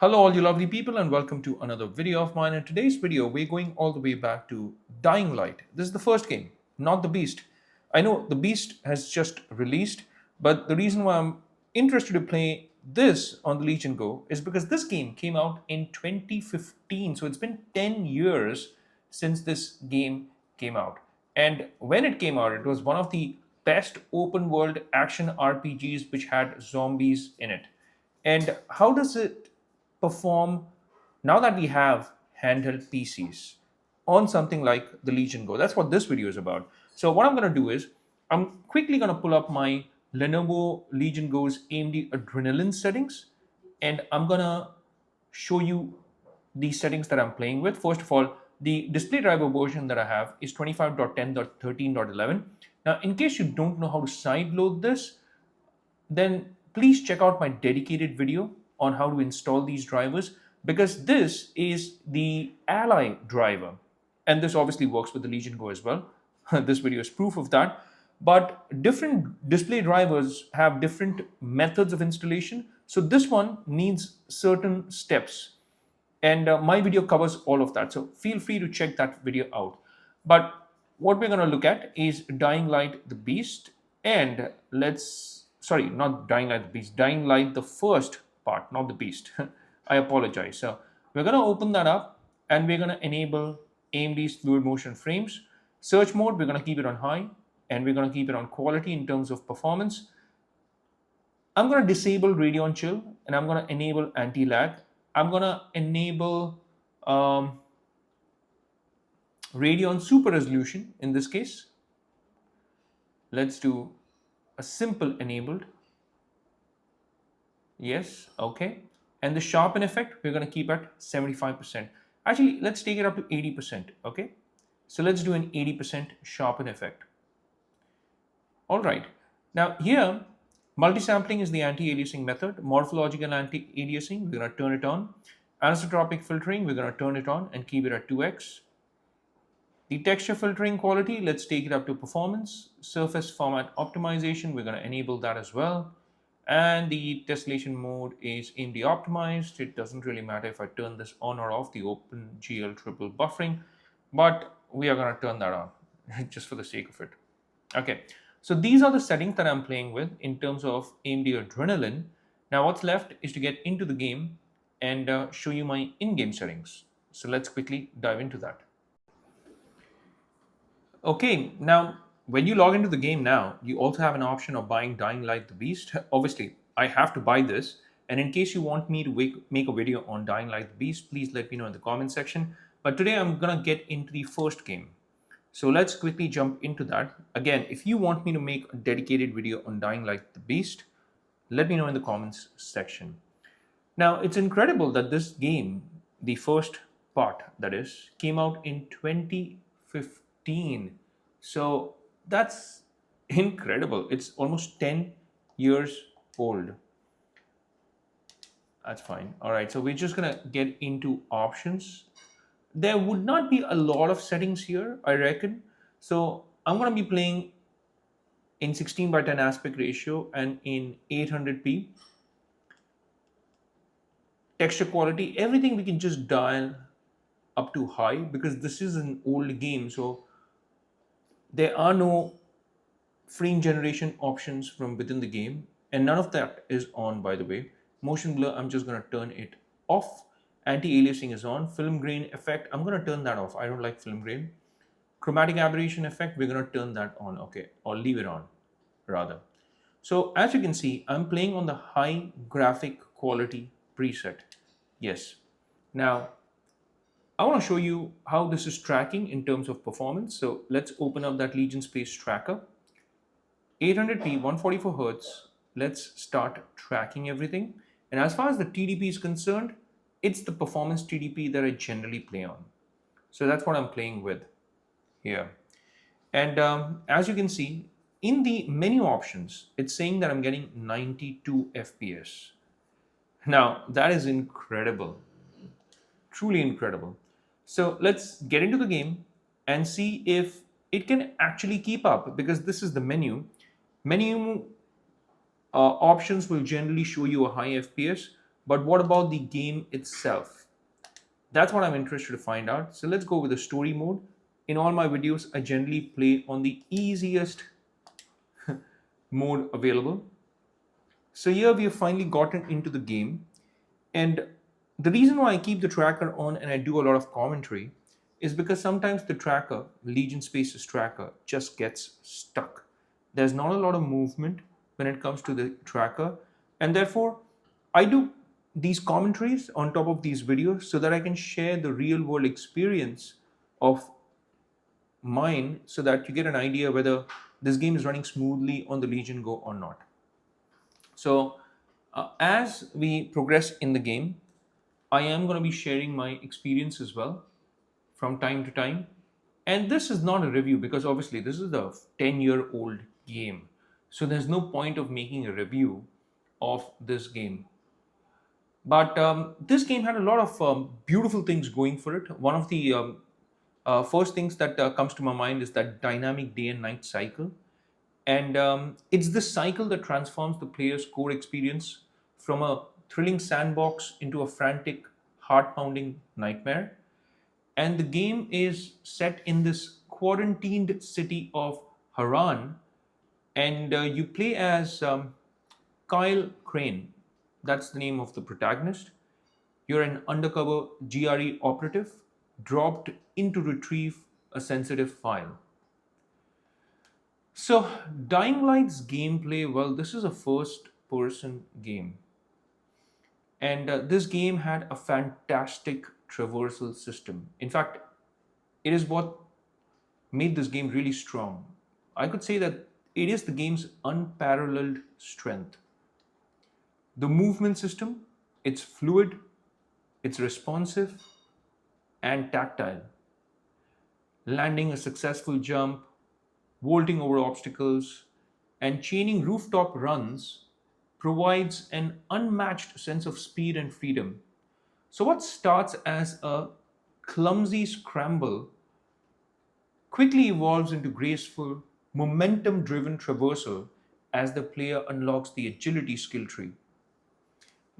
Hello all you lovely people and welcome to another video of mine. In today's video, we're going all the way back to Dying Light. This is the first game, not the Beast. I know the Beast has just released, but the reason why I'm interested to play this on the Legion Go is because this game came out in 2015. So it's been 10 years since this game came out. And when it came out, it was one of the best open world action RPGs which had zombies in it. And how does it perform now that we have handheld PCs on something like the Legion Go? That's what this video is about. So what I'm going to do is I'm quickly going to pull up my Lenovo Legion Go's AMD Adrenaline settings, and I'm going to show you the settings that I'm playing with. First of all, the display driver version that I have is 25.10.13.11. Now, in case you don't know how to sideload this, then please check out my dedicated video on how to install these drivers, because this is the Ally driver. And this obviously works with the Legion Go as well. This video is proof of that. But different display drivers have different methods of installation. So this one needs certain steps. And my video covers all of that. So feel free to check that video out. But what we're going to look at is Dying Light the Beast. And sorry, not Dying Light the Beast, Dying Light the first part, not the Beast. I apologize. So we're going to open that up and we're going to enable AMD's fluid motion frames. Search mode, we're going to keep it on high, and we're going to keep it on quality in terms of performance. I'm going to disable Radeon Chill and I'm going to enable anti-lag. I'm going to enable Radeon Super Resolution in this case. Let's do a simple enabled. Yes, okay. And the sharpen effect, we're going to keep at 75%. Actually, let's take it up to 80%, okay? So let's do an 80% sharpen effect. All right. Now here, multi-sampling is the anti-aliasing method. Morphological anti-aliasing, we're going to turn it on. Anisotropic filtering, we're going to turn it on and keep it at 2x. The texture filtering quality, let's take it up to performance. Surface format optimization, we're going to enable that as well. And the tessellation mode is AMD optimized. It doesn't really matter if I turn this on or off, the OpenGL triple buffering, but we are going to turn that on just for the sake of it. Okay, so these are the settings that I'm playing with in terms of AMD Adrenaline. Now what's left is to get into the game and show you my in-game settings. So let's quickly dive into that. Okay, now when you log into the game now, you also have an option of buying Dying Light the Beast. Obviously, I have to buy this. And in case you want me to make a video on Dying Light the Beast, please let me know in the comment section. But today I'm going to get into the first game. So let's quickly jump into that. Again, if you want me to make a dedicated video on Dying Light the Beast, let me know in the comments section. Now, it's incredible that this game, the first part that is, came out in 2015. So that's incredible. It's almost 10 years old. That's fine. All right, so we're just gonna get into options. There would not be a lot of settings here, I reckon. So I'm gonna be playing in 16:10 aspect ratio and in 800p. Texture quality, everything we can just dial up to high because this is an old game. So there are no frame generation options from within the game, and none of that is on, by the way. Motion blur, I'm just going to turn it off. Anti-aliasing is on. Film grain effect, I'm going to turn that off. I don't like film grain. Chromatic aberration effect, we're going to turn that on, okay, or leave it on rather. So as you can see, I'm playing on the high graphic quality preset. Yes. Now I want to show you how this is tracking in terms of performance. So let's open up that Legion Space tracker. 800p, 144 Hertz. Let's start tracking everything. And as far as the TDP is concerned, it's the performance TDP that I generally play on. So that's what I'm playing with here. And as you can see, in the menu options, it's saying that I'm getting 92 FPS. Now, that is incredible. Truly incredible. So let's get into the game and see if it can actually keep up, because this is the menu. Menu options will generally show you a high FPS, But what about the game itself? That's what I'm interested to find out. So let's go with the story mode. In all my videos, I generally play on the easiest mode available. So here we have finally gotten into the game. And the reason why I keep the tracker on and I do a lot of commentary is because sometimes the tracker, Legion Spaces tracker, just gets stuck. There's not a lot of movement when it comes to the tracker. And therefore, I do these commentaries on top of these videos so that I can share the real world experience of mine so that you get an idea whether this game is running smoothly on the Legion Go or not. So, as we progress in the game, I am going to be sharing my experience as well from time to time. And this is not a review because obviously this is a 10-year-old game. So there's no point of making a review of this game. But this game had a lot of beautiful things going for it. One of the first things that comes to my mind is that dynamic day and night cycle. And it's this cycle that transforms the player's core experience from a thrilling sandbox into a frantic, heart pounding nightmare. And the game is set in this quarantined city of Harran. And you play as Kyle Crane. That's the name of the protagonist. You're an undercover GRE operative dropped in to retrieve a sensitive file. So, Dying Light's gameplay, well, this is a first person game. And this game had a fantastic traversal system. In fact, it is what made this game really strong. I could say that it is the game's unparalleled strength. The movement system, it's fluid, it's responsive, and tactile. Landing a successful jump, vaulting over obstacles, and chaining rooftop runs provides an unmatched sense of speed and freedom. So, what starts as a clumsy scramble quickly evolves into graceful, momentum driven traversal as the player unlocks the agility skill tree.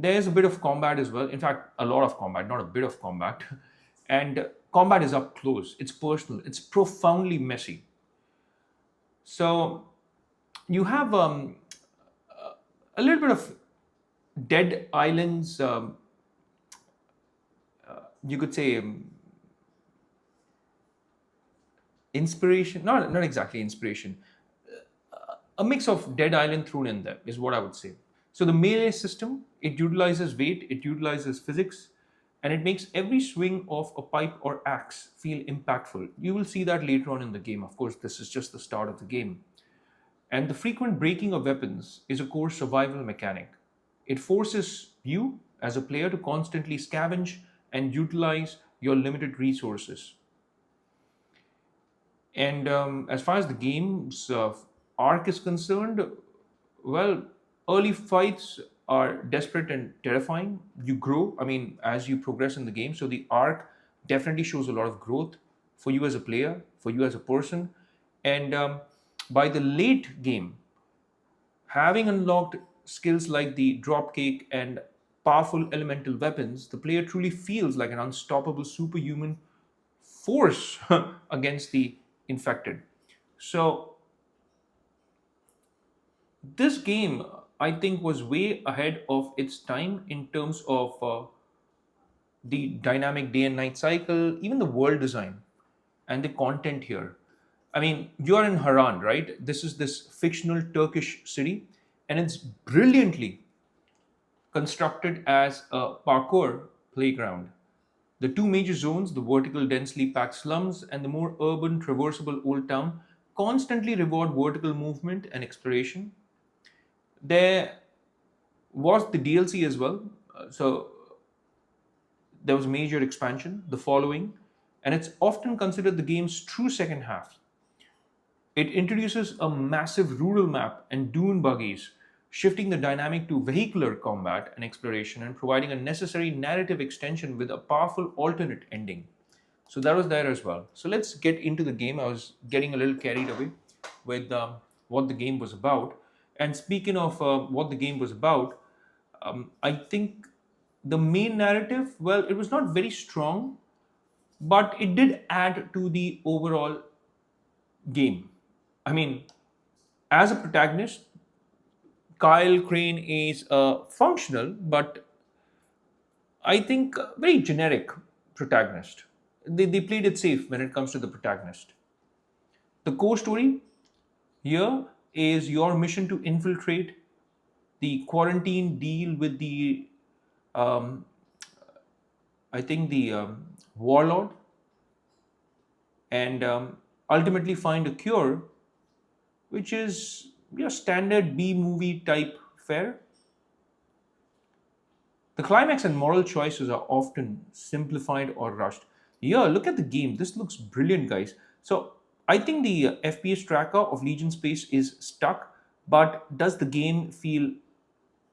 There's a bit of combat as well. In fact, a lot of combat, not a bit of combat. And combat is up close, it's personal, it's profoundly messy. So, you have a little bit of Dead Islands, you could say inspiration, not exactly inspiration, a mix of Dead Island thrown in there is what I would say. So the melee system, it utilizes weight, it utilizes physics, and it makes every swing of a pipe or axe feel impactful. You will see that later on in the game. Of course, this is just the start of the game. And the frequent breaking of weapons is a core survival mechanic. It forces you as a player to constantly scavenge and utilize your limited resources. And as far as the game's arc is concerned, well, early fights are desperate and terrifying. You grow, I mean, as you progress in the game. So the arc definitely shows a lot of growth for you as a player, for you as a person. And by the late game, having unlocked skills like the dropkick and powerful elemental weapons, the player truly feels like an unstoppable superhuman force against the infected. So this game, I think, was way ahead of its time in terms of the dynamic day and night cycle, even the world design and the content here. I mean, you are in Harran, right? This is this fictional Turkish city, and it's brilliantly constructed as a parkour playground. The two major zones, the vertical densely packed slums and the more urban traversable old town, constantly reward vertical movement and exploration. There was the DLC as well. So there was a major expansion, the following, and it's often considered the game's true second half. It introduces a massive rural map and dune buggies, shifting the dynamic to vehicular combat and exploration and providing a necessary narrative extension with a powerful alternate ending. So that was there as well. So let's get into the game. I was getting a little carried away with what the game was about. And speaking of what the game was about, I think The main narrative, well, it was not very strong, but it did add to the overall game. I mean, as a protagonist, Kyle Crane is functional, but I think very generic protagonist. They played it safe when it comes to the protagonist. The core story here is your mission to infiltrate the quarantine, deal with the, um, I think, the warlord, and ultimately find a cure, which is your standard B movie type fare. The climax and moral choices are often simplified or rushed. Yeah, look at the game. This looks brilliant, guys. So I think the FPS tracker of Legion Space is stuck, but does the game feel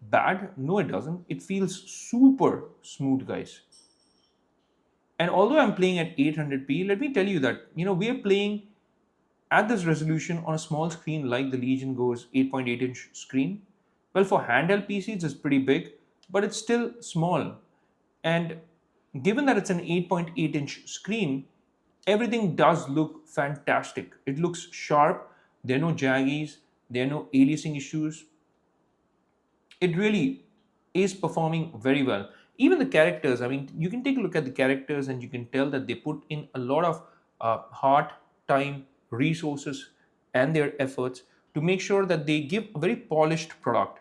bad? No, it doesn't. It feels super smooth, guys. And although I'm playing at 800p, let me tell you that we are playing at this resolution on a small screen like the Legion Go's 8.8-inch screen. Well, for handheld PCs, it's pretty big, but it's still small. And given that it's an 8.8-inch screen, everything does look fantastic. It looks sharp. There are no jaggies. There are no aliasing issues. It really is performing very well. Even the characters, I mean, you can take a look at the characters and you can tell that they put in a lot of heart, time, resources, and their efforts to make sure that they give a very polished product.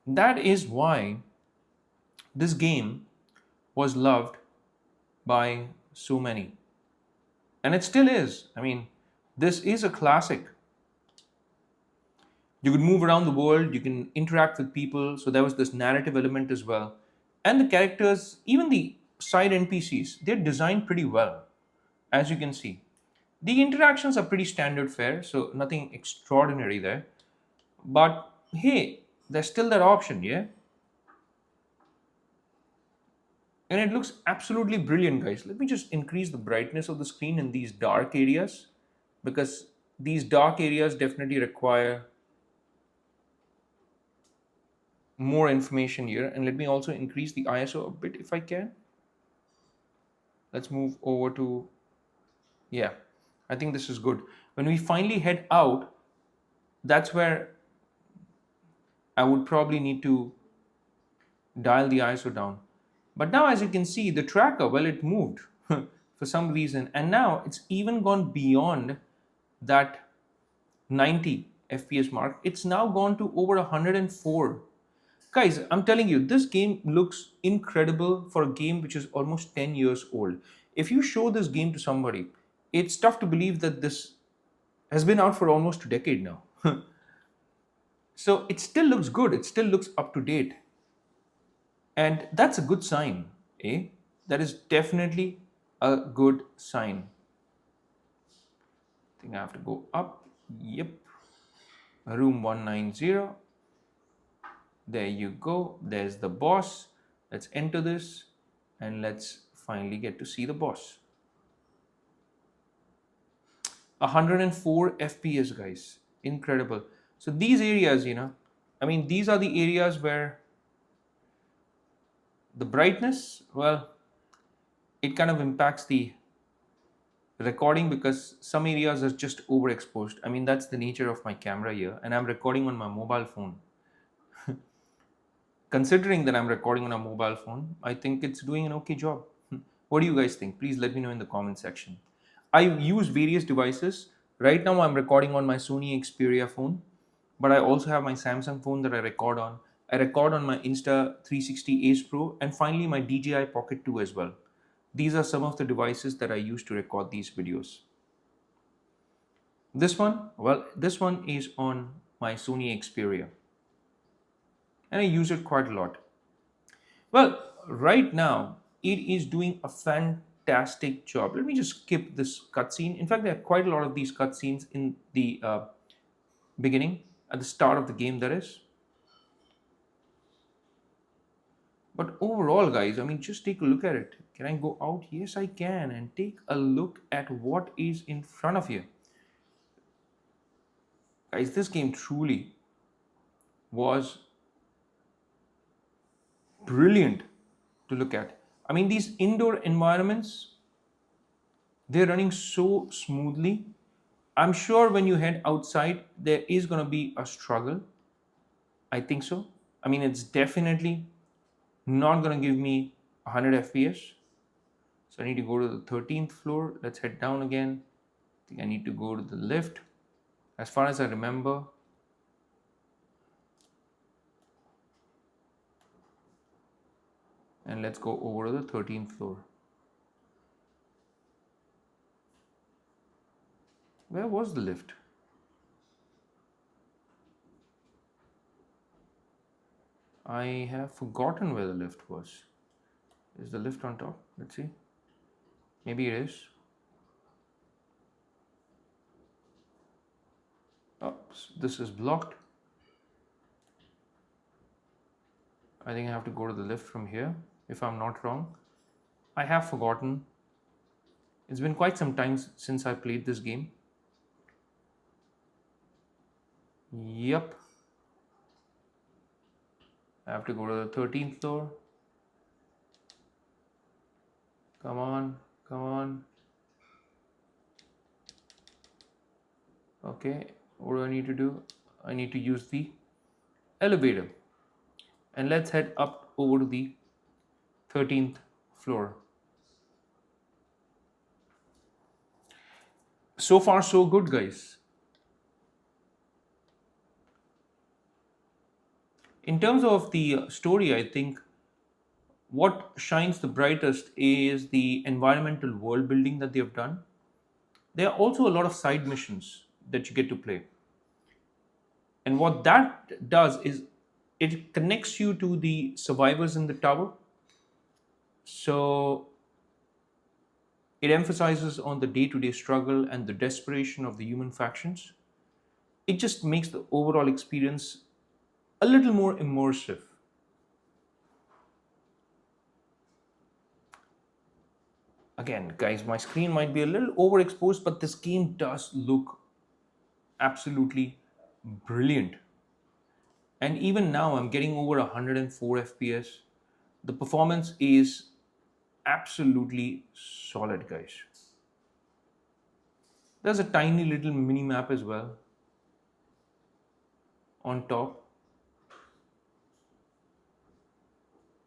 That is why this game was loved by so many. And it still is. I mean, this is a classic. You could move around the world, you can interact with people, so there was this narrative element as well. And the characters, even the side NPCs, they're designed pretty well, as you can see. The interactions are pretty standard fare, so nothing extraordinary there. But hey, there's still that option, yeah? And it looks absolutely brilliant, guys. Let me just increase the brightness of the screen in these dark areas, because these dark areas definitely require more information here. And let me also increase the ISO a bit if I can. Let's move over to, yeah, I think this is good. When we finally head out, that's where I would probably need to dial the ISO down. But now, as you can see, the tracker, well, it moved for some reason. And now it's even gone beyond that 90 FPS mark. It's now gone to over 104. Guys, I'm telling you, this game looks incredible for a game which is almost 10 years old. If you show this game to somebody, it's tough to believe that this has been out for almost a decade now. So it still looks good, it still looks up to date. And that's a good sign, eh? That is definitely a good sign. I think I have to go up. Yep. Room 190. There you go. There's the boss. Let's enter this and let's finally get to see the boss. 104 FPS, guys. Incredible. So these areas, I mean, these are the areas where the brightness, well, it kind of impacts the recording because some areas are just overexposed. I mean, that's the nature of my camera here, and I'm recording on my mobile phone. Considering that I'm recording on a mobile phone, I think it's doing an okay job. What do you guys think? Please let me know in the comment section. I use various devices. Right now I'm recording on my Sony Xperia phone, but I also have my Samsung phone that I record on. I record on my Insta360 Ace Pro and finally my DJI Pocket 2 as well. These are some of the devices that I use to record these videos. This one, well, this one is on my Sony Xperia and I use it quite a lot. Well, right now it is doing a fantastic job. Let me just skip this cutscene. In fact, there are quite a lot of these cutscenes in the beginning, at the start of the game, that is. But overall, guys, I mean, just take a look at it. Can I go out? Yes, I can. And take a look at what is in front of you. Guys, this game truly was brilliant to look at. I mean, these indoor environments, they're running so smoothly. I'm sure when you head outside, there is going to be a struggle. I think so. I mean, it's definitely not going to give me 100 FPS. So I need to go to the 13th floor. Let's head down again. I think I need to go to the lift. As far as I remember, and let's go over to the 13th floor. Where was the lift? I have forgotten where the lift was. Is the lift on top? Let's see. Maybe it is. Oh, this is blocked. I think I have to go to the lift from here, if I'm not wrong. I have forgotten. It's been quite some time since I played this game. Yep. I have to go to the 13th floor. Come on, come on. Okay, what do I need to do? I need to use the elevator. And let's head up over to the 13th floor. So far, so good, guys. In terms of the story, I think what shines the brightest is the environmental world building that they have done. There are also a lot of side missions that you get to play. And what that does is it connects you to the survivors in the tower. So it emphasizes on the day-to-day struggle and the desperation of the human factions. It just makes the overall experience a little more immersive. Again, guys, my screen might be a little overexposed, but this game does look absolutely brilliant. And even now, I'm getting over 104 FPS. The performance is absolutely solid, guys. There's a tiny little mini map as well on top.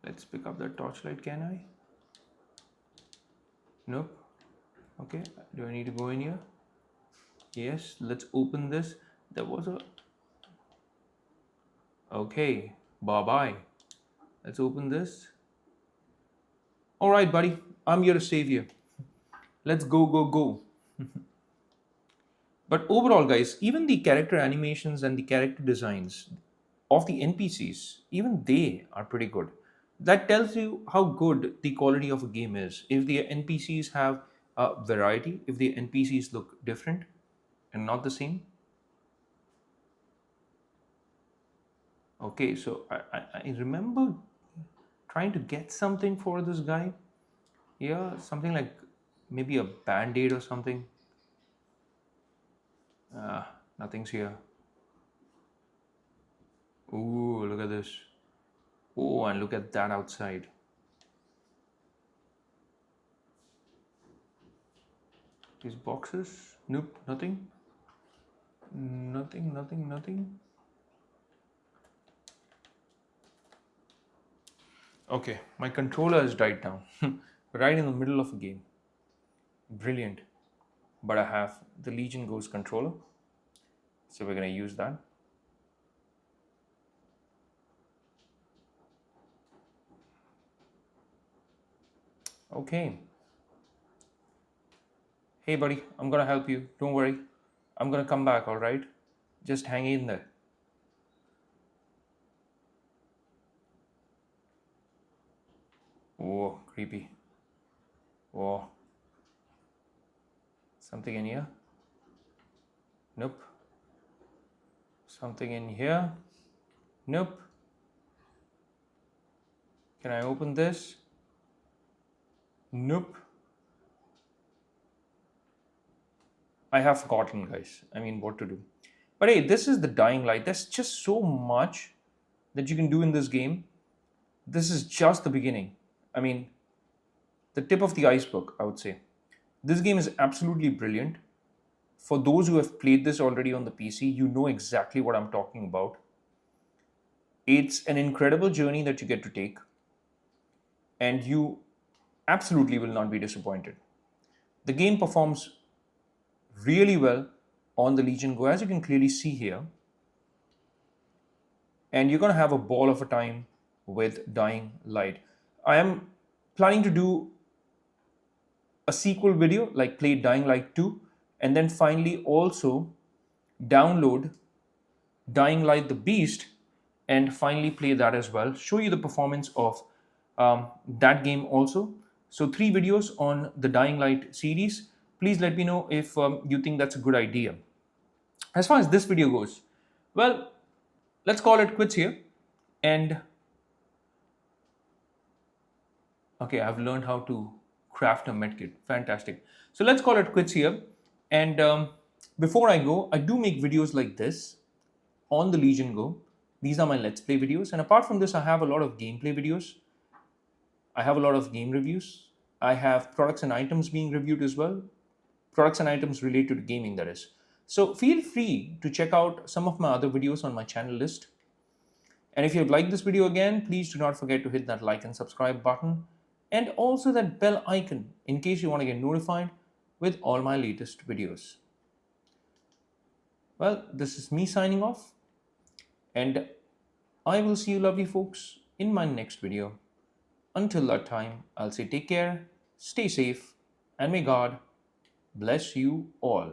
Let's pick up that torchlight, can I? Nope. Okay, do I need to go in here? Yes, let's open this. There was a... Okay, bye-bye. Let's open this. All right, buddy, I'm here to save you. Let's go, go, go. But overall, guys, even the character animations and the character designs of the NPCs, even they are pretty good. That tells you how good the quality of a game is. If the NPCs have a variety, if the NPCs look different and not the same. Okay, so I remember trying to get something for this guy. Yeah, something like maybe a band-aid or something. Nothing's here. Ooh, look at this. Oh, and look at that outside. These boxes? Nope, nothing. Nothing, nothing, nothing. Okay, my controller has died down. Right in the middle of a game. Brilliant. But I have the Legion Ghost controller. So we're going to use that. Okay. Hey buddy, I'm going to help you. Don't worry. I'm going to come back, all right? Just hang in there. Whoa, creepy. Whoa. Something in here? Nope. Something in here? Nope. Can I open this? Nope. I have forgotten, guys. I mean, what to do. But hey, this is the Dying Light. There's just so much that you can do in this game. this is just the beginning. I mean, the tip of the iceberg, I would say. This game is absolutely brilliant. For those who have played this already on the PC, you know exactly what I'm talking about. It's an incredible journey that you get to take, and you absolutely will not be disappointed. The game performs really well on the Legion Go, as you can clearly see here, and you're going to have a ball of a time with Dying Light. I am planning to do a sequel video, like play Dying Light 2, and then finally also download Dying Light the Beast and finally play that as well. Show you the performance of that game also. So 3 videos on the Dying Light series. Please let me know if you think that's a good idea. As far as this video goes, well, let's call it quits here. And okay, I've learned how to craft a medkit. Fantastic. So let's call it quits here. And before I go, I do make videos like this on the Legion Go. These are my Let's Play videos. And apart from this, I have a lot of gameplay videos. I have a lot of game reviews. I have products and items being reviewed as well. Products and items related to gaming, that is. So feel free to check out some of my other videos on my channel list. And if you've liked this video again, please do not forget to hit that like and subscribe button and also that bell icon in case you want to get notified with all my latest videos. Well, this is me signing off, and I will see you lovely folks in my next video. Until that time, I'll say take care, stay safe, and may God bless you all.